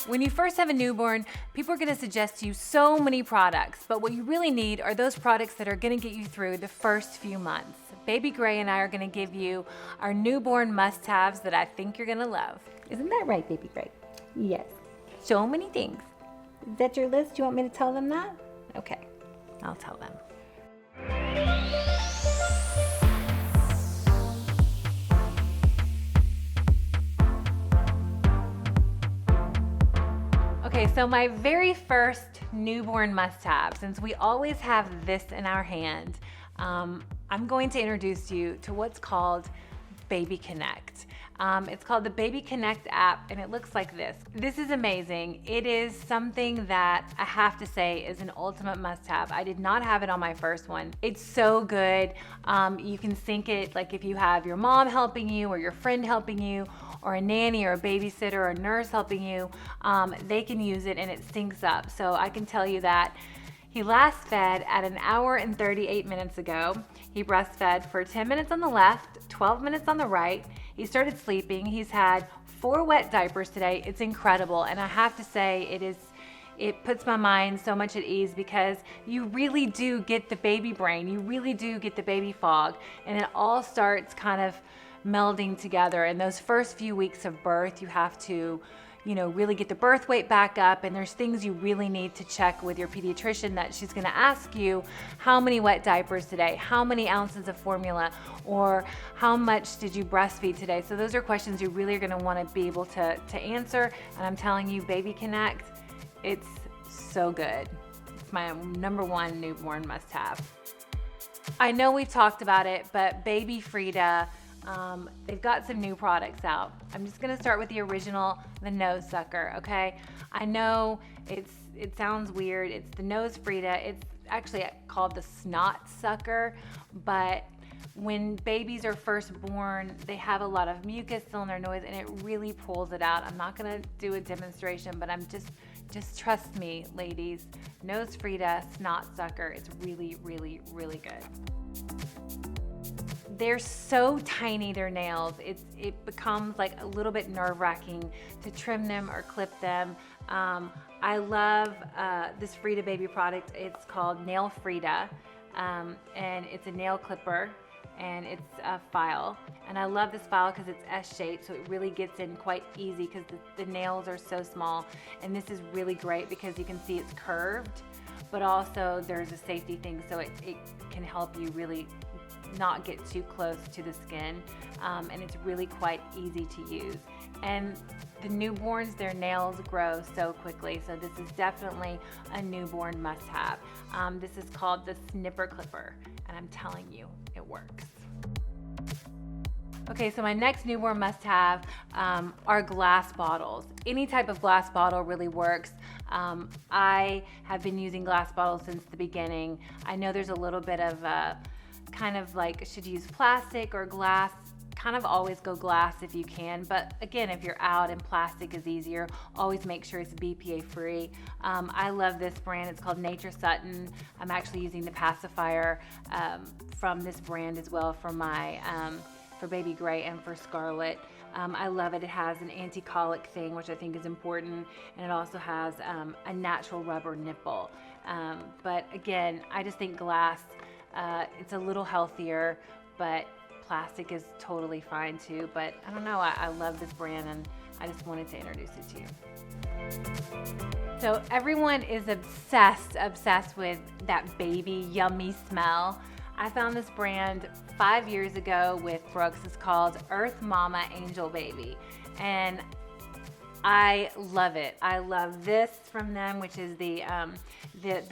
When you first have a newborn, people are going to suggest to you so many products, but what you really need are those products that are going to get you through the first few months. Baby Gray and I are going to give you our newborn must-haves that I think you're going to love. Isn't that right, Baby Gray? Yes. So many things. Is that your list? Do you want me to tell them that? Okay. I'll tell them. Okay, so my very first newborn must-have, since we always have this in our hand, I'm going to introduce you to what's called Baby Connect. It's called the Baby Connect app, and it looks like this. This is amazing. It is something that I have to say is an ultimate must-have. I did not have it on my first one. It's so good. You can sync it, like if you have your mom helping you or your friend helping you, or a nanny or a babysitter or a nurse helping you, they can use it and it syncs up. So I can tell you that he last fed at 1 hour and 38 minutes ago. He breastfed for 10 minutes on the left, 12 minutes on the right. He started sleeping. He's had 4 wet diapers today. It's incredible. And I have to say, it puts my mind so much at ease because you really do get the baby brain. You really do get the baby fog. And it all starts kind of melding together. In those first few weeks of birth, you have to, really get the birth weight back up, and there's things you really need to check with your pediatrician that she's gonna ask you: how many wet diapers today, how many ounces of formula, or how much did you breastfeed today? So those are questions you really are gonna wanna be able to answer, and I'm telling you, Baby Connect, it's so good. It's my #1 newborn must-have. I know we've talked about it, but Baby Frida, they've got some new products out. I'm just gonna start with the original, the nose sucker, okay? I know it sounds weird. It's the nose Frida. It's actually called the snot sucker, but when babies are first born, they have a lot of mucus still in their nose, and it really pulls it out. I'm not gonna do a demonstration, but I'm just trust me, ladies. Nose Frida, snot sucker. It's really, really, really good. They're so tiny, their nails. It becomes like a little bit nerve-wracking to trim them or clip them. I love this Frida baby product. It's called Nail Frida, and it's a nail clipper, and it's a file. And I love this file because it's S-shaped, so it really gets in quite easy because the nails are so small. And this is really great because you can see it's curved, but also there's a safety thing, so it can help you really not get too close to the skin, and it's really quite easy to use. And the newborns, their nails grow so quickly, so this is definitely a newborn must-have. This is called the Snipper Clipper, and I'm telling you, it works. Okay, so my next newborn must-have are glass bottles. Any type of glass bottle really works. I have been using glass bottles since the beginning. I know there's a little bit of kind of like, should you use plastic or glass? Kind of always go glass if you can, but again, if you're out and plastic is easier, always make sure it's BPA free. I love this brand. It's called Nature Sutton. I'm actually using the pacifier from this brand as well for my for Baby Gray and for Scarlett. I love it. It has an anti-colic thing, which I think is important, and it also has a natural rubber nipple. But again, I just think glass, it's a little healthier, but plastic is totally fine too. But I don't know, I love this brand, and I just wanted to introduce it to you. So everyone is obsessed with that baby yummy smell. I found this brand 5 years ago with Brooks. It's called Earth Mama Angel Baby, and I love it. I love this from them, which is the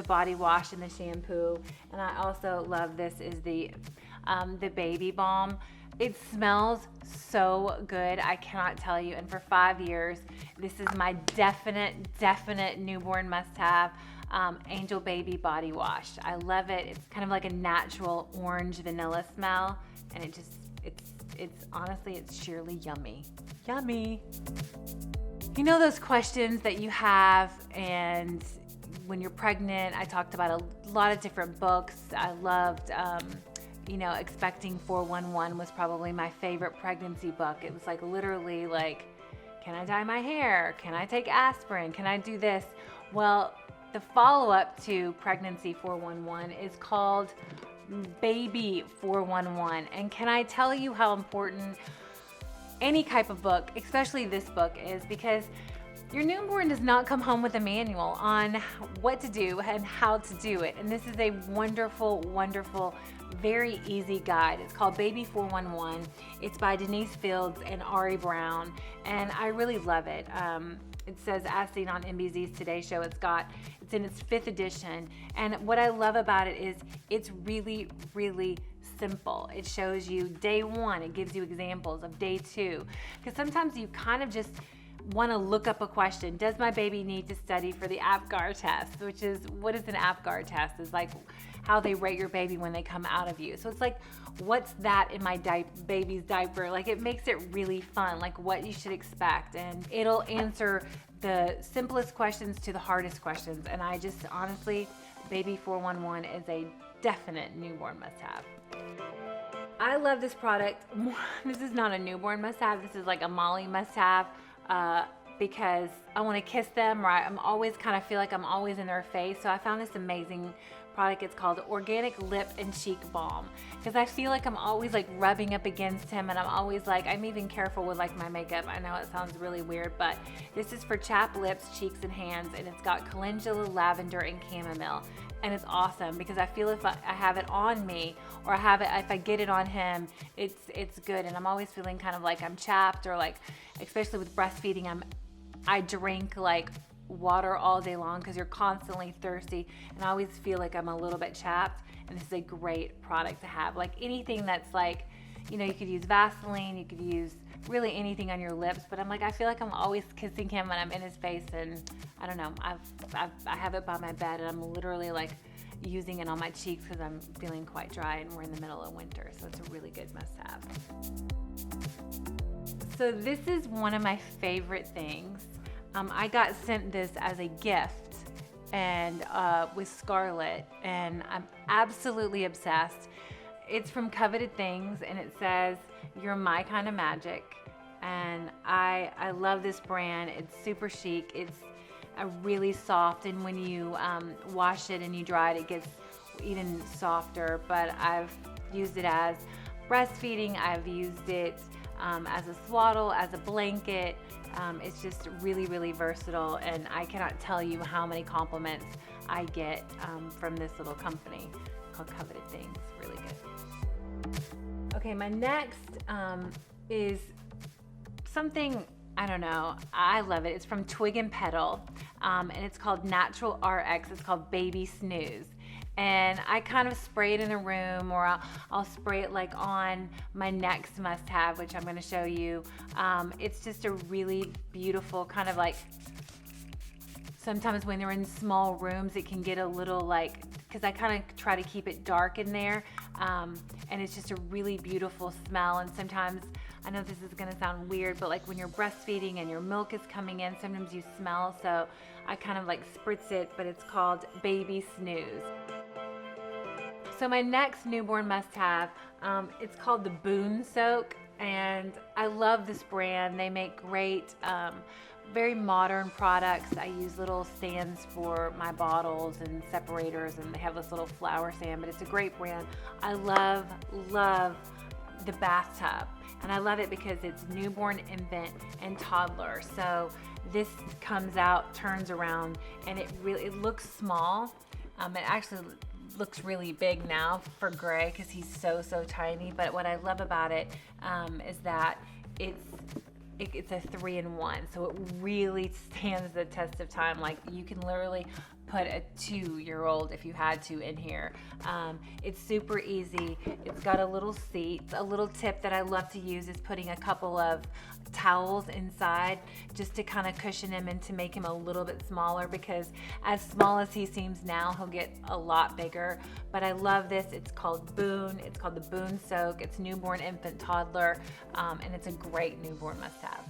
body wash and the shampoo, and I also love this is the baby balm. It smells so good, I cannot tell you. And for 5 years, this is my definite newborn must-have. Angel Baby body wash. I love it. It's kind of like a natural orange vanilla smell, and it's honestly, it's sheerly yummy. Yummy. You know those questions that you have, and when you're pregnant, I talked about a lot of different books. I loved, Expecting 411 was probably my favorite pregnancy book. It was like literally like, Can I dye my hair? Can I take aspirin? Can I do this? Well, the follow-up to Pregnancy 411 is called Baby 411. And can I tell you how important any type of book, especially this book, is? Because your newborn does not come home with a manual on what to do and how to do it. And this is a wonderful, wonderful, very easy guide. It's called Baby 411. It's by Denise Fields and Ari Brown, and I really love it. It says, as seen on NBC's Today Show, it's in its 5th edition. And what I love about it is it's really, really simple. It shows you day 1. It gives you examples of day 2. Because sometimes you kind of just want to look up a question. Does my baby need to study for the APGAR test? Which is, what is an APGAR test? It's like how they rate your baby when they come out of you. So it's like, what's that in my baby's diaper? Like, it makes it really fun, like what you should expect. And it'll answer the simplest questions to the hardest questions. And I just, honestly, Baby 411 is a definite newborn must-have. I love this product. This is not a newborn must-have. This is like a Molly must-have. Because I want to kiss them, or I'm always kind of feel like I'm always in their face. So I found this amazing product. It's called Organic Lip and Cheek Balm, because I feel like I'm always like rubbing up against him, and I'm always like, I'm even careful with like my makeup. I know it sounds really weird, but this is for chapped lips, cheeks, and hands, and it's got calendula, lavender, and chamomile. And it's awesome because I feel if I have it on me, or if I get it on him, it's good. And I'm always feeling kind of like I'm chapped, or like, especially with breastfeeding, I drink like water all day long because you're constantly thirsty, and I always feel like I'm a little bit chapped. And this is a great product to have. Like anything that's like, you know, you could use Vaseline, you could use really anything on your lips, but I'm like, I feel like I'm always kissing him when I'm in his face, and I don't know, I have it by my bed, and I'm literally like using it on my cheeks because I'm feeling quite dry, and we're in the middle of winter, so it's a really good must-have. So this is one of my favorite things. I got sent this as a gift, and with Scarlett, and I'm absolutely obsessed. It's from Coveted Things, and it says, "You're my kind of magic." And I love this brand. It's super chic. It's a really soft, and when you wash it and you dry it, it gets even softer. But I've used it as breastfeeding. I've used it as a swaddle, as a blanket. It's just really, really versatile, and I cannot tell you how many compliments I get from this little company called Coveted Things. Really good. Okay, my next is something, I don't know, I love it. It's from Twig and Petal, and it's called Natural RX. It's called Baby Snooze. And I kind of spray it in the room, or I'll spray it like on my next must-have, which I'm going to show you. It's just a really beautiful kind of like, sometimes when they're in small rooms, it can get a little like, because I kind of try to keep it dark in there, and it's just a really beautiful smell. And sometimes, I know this is going to sound weird, but like when you're breastfeeding and your milk is coming in, sometimes you smell, so I kind of like spritz it, but it's called Baby Snooze. So my next newborn must-have, it's called the Boon Soak, and I love this brand. They make great, very modern products. I use little stands for my bottles and separators, and they have this little flower stand, but it's a great brand. I love the bathtub, and I love it because it's newborn, infant, and toddler. So this comes out, turns around, and it looks small. It actually looks really big now for Gray because he's so tiny, but what I love about it is that it's a 3-in-1, so it really stands the test of time. Like, you can literally put a 2-year-old if you had to in here. It's super easy. It's got a little seat. A little tip that I love to use is putting a couple of towels inside just to kind of cushion him and to make him a little bit smaller, because as small as he seems now, he'll get a lot bigger. But I love this. It's called Boon. It's called the Boon Soak. It's newborn, infant, toddler, and it's a great newborn must-have.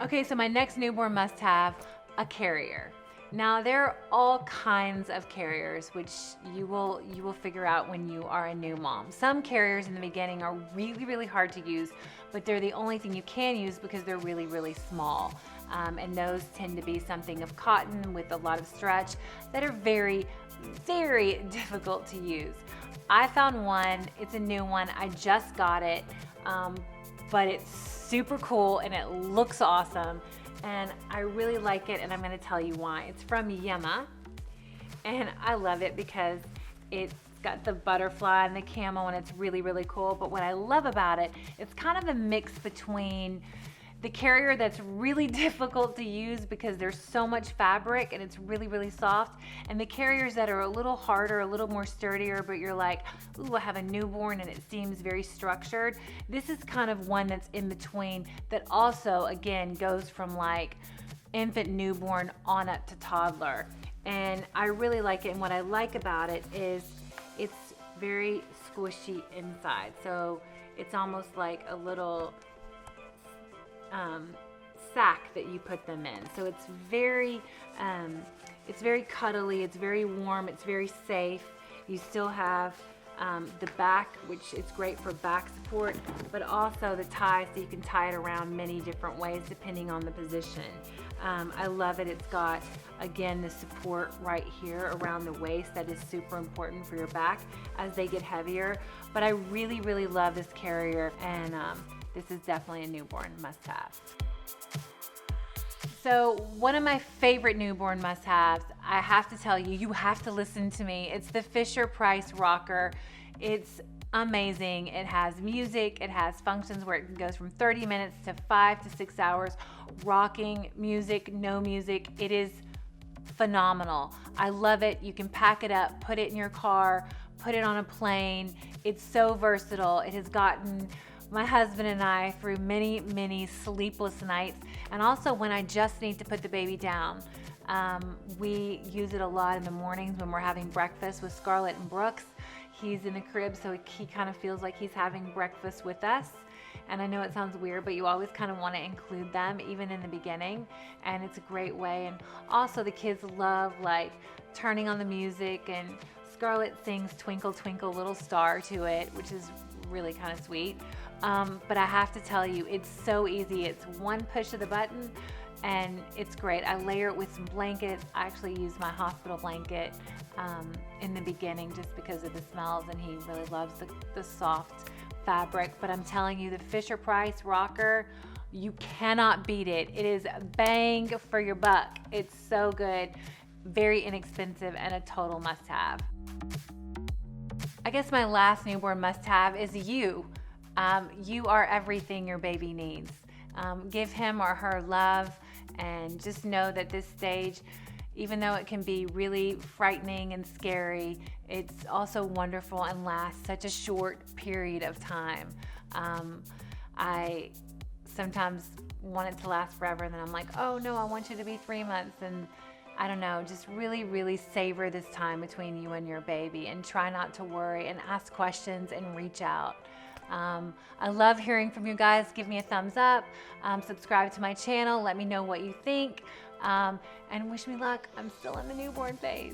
Okay, so my next newborn must-have, a carrier. Now there are all kinds of carriers which you will figure out when you are a new mom. Some carriers in the beginning are really hard to use, but they're the only thing you can use because they're really small. And those tend to be something of cotton with a lot of stretch that are very difficult to use. I found one, it's a new one, I just got it, but it's super cool and it looks awesome. And I really like it, and I'm going to tell you why. It's from Yema, and I love it because it's got the butterfly and the camo, and it's really cool. But what I love about it, it's kind of a mix between the carrier that's really difficult to use because there's so much fabric and it's really soft, and the carriers that are a little harder, a little more sturdier, but you're like, ooh, I have a newborn and it seems very structured. This is kind of one that's in between that also, again, goes from like infant, newborn on up to toddler. And I really like it, and what I like about it is it's very squishy inside. So it's almost like a little sack that you put them in. So it's very cuddly, it's very warm, it's very safe. You still have the back, which is great for back support, but also the tie, so you can tie it around many different ways depending on the position. I love it. It's got, again, the support right here around the waist that is super important for your back as they get heavier. But I really love this carrier, and this is definitely a newborn must-have. So one of my favorite newborn must-haves, I have to tell you, you have to listen to me. It's the Fisher-Price rocker. It's amazing. It has music. It has functions where it goes from 30 minutes to 5 to 6 hours. Rocking, music, no music. It is phenomenal. I love it. You can pack it up, put it in your car, put it on a plane. It's so versatile. It has gotten my husband and I through many sleepless nights, and also when I just need to put the baby down. We use it a lot in the mornings when we're having breakfast with Scarlett and Brooks. He's in the crib, so he kind of feels like he's having breakfast with us. And I know it sounds weird, but you always kind of want to include them even in the beginning, and it's a great way. And also the kids love like turning on the music, and Scarlett sings Twinkle Twinkle Little Star to it, which is really kind of sweet. But I have to tell you, it's so easy. It's one push of the button and it's great. I layer it with some blankets. I actually use my hospital blanket in the beginning just because of the smells, and he really loves the soft fabric. But I'm telling you, the Fisher-Price rocker, you cannot beat it. It is bang for your buck. It's so good, very inexpensive, and a total must-have. I guess my last newborn must-have is you. You are everything your baby needs. Give him or her love, and just know that this stage, even though it can be really frightening and scary, it's also wonderful and lasts such a short period of time. I sometimes want it to last forever, and then I'm like, oh no, I want you to be 3 months. And I don't know, just really savor this time between you and your baby, and try not to worry, and ask questions and reach out. I love hearing from you guys. Give me a thumbs up, subscribe to my channel, let me know what you think, and wish me luck. I'm still in the newborn phase.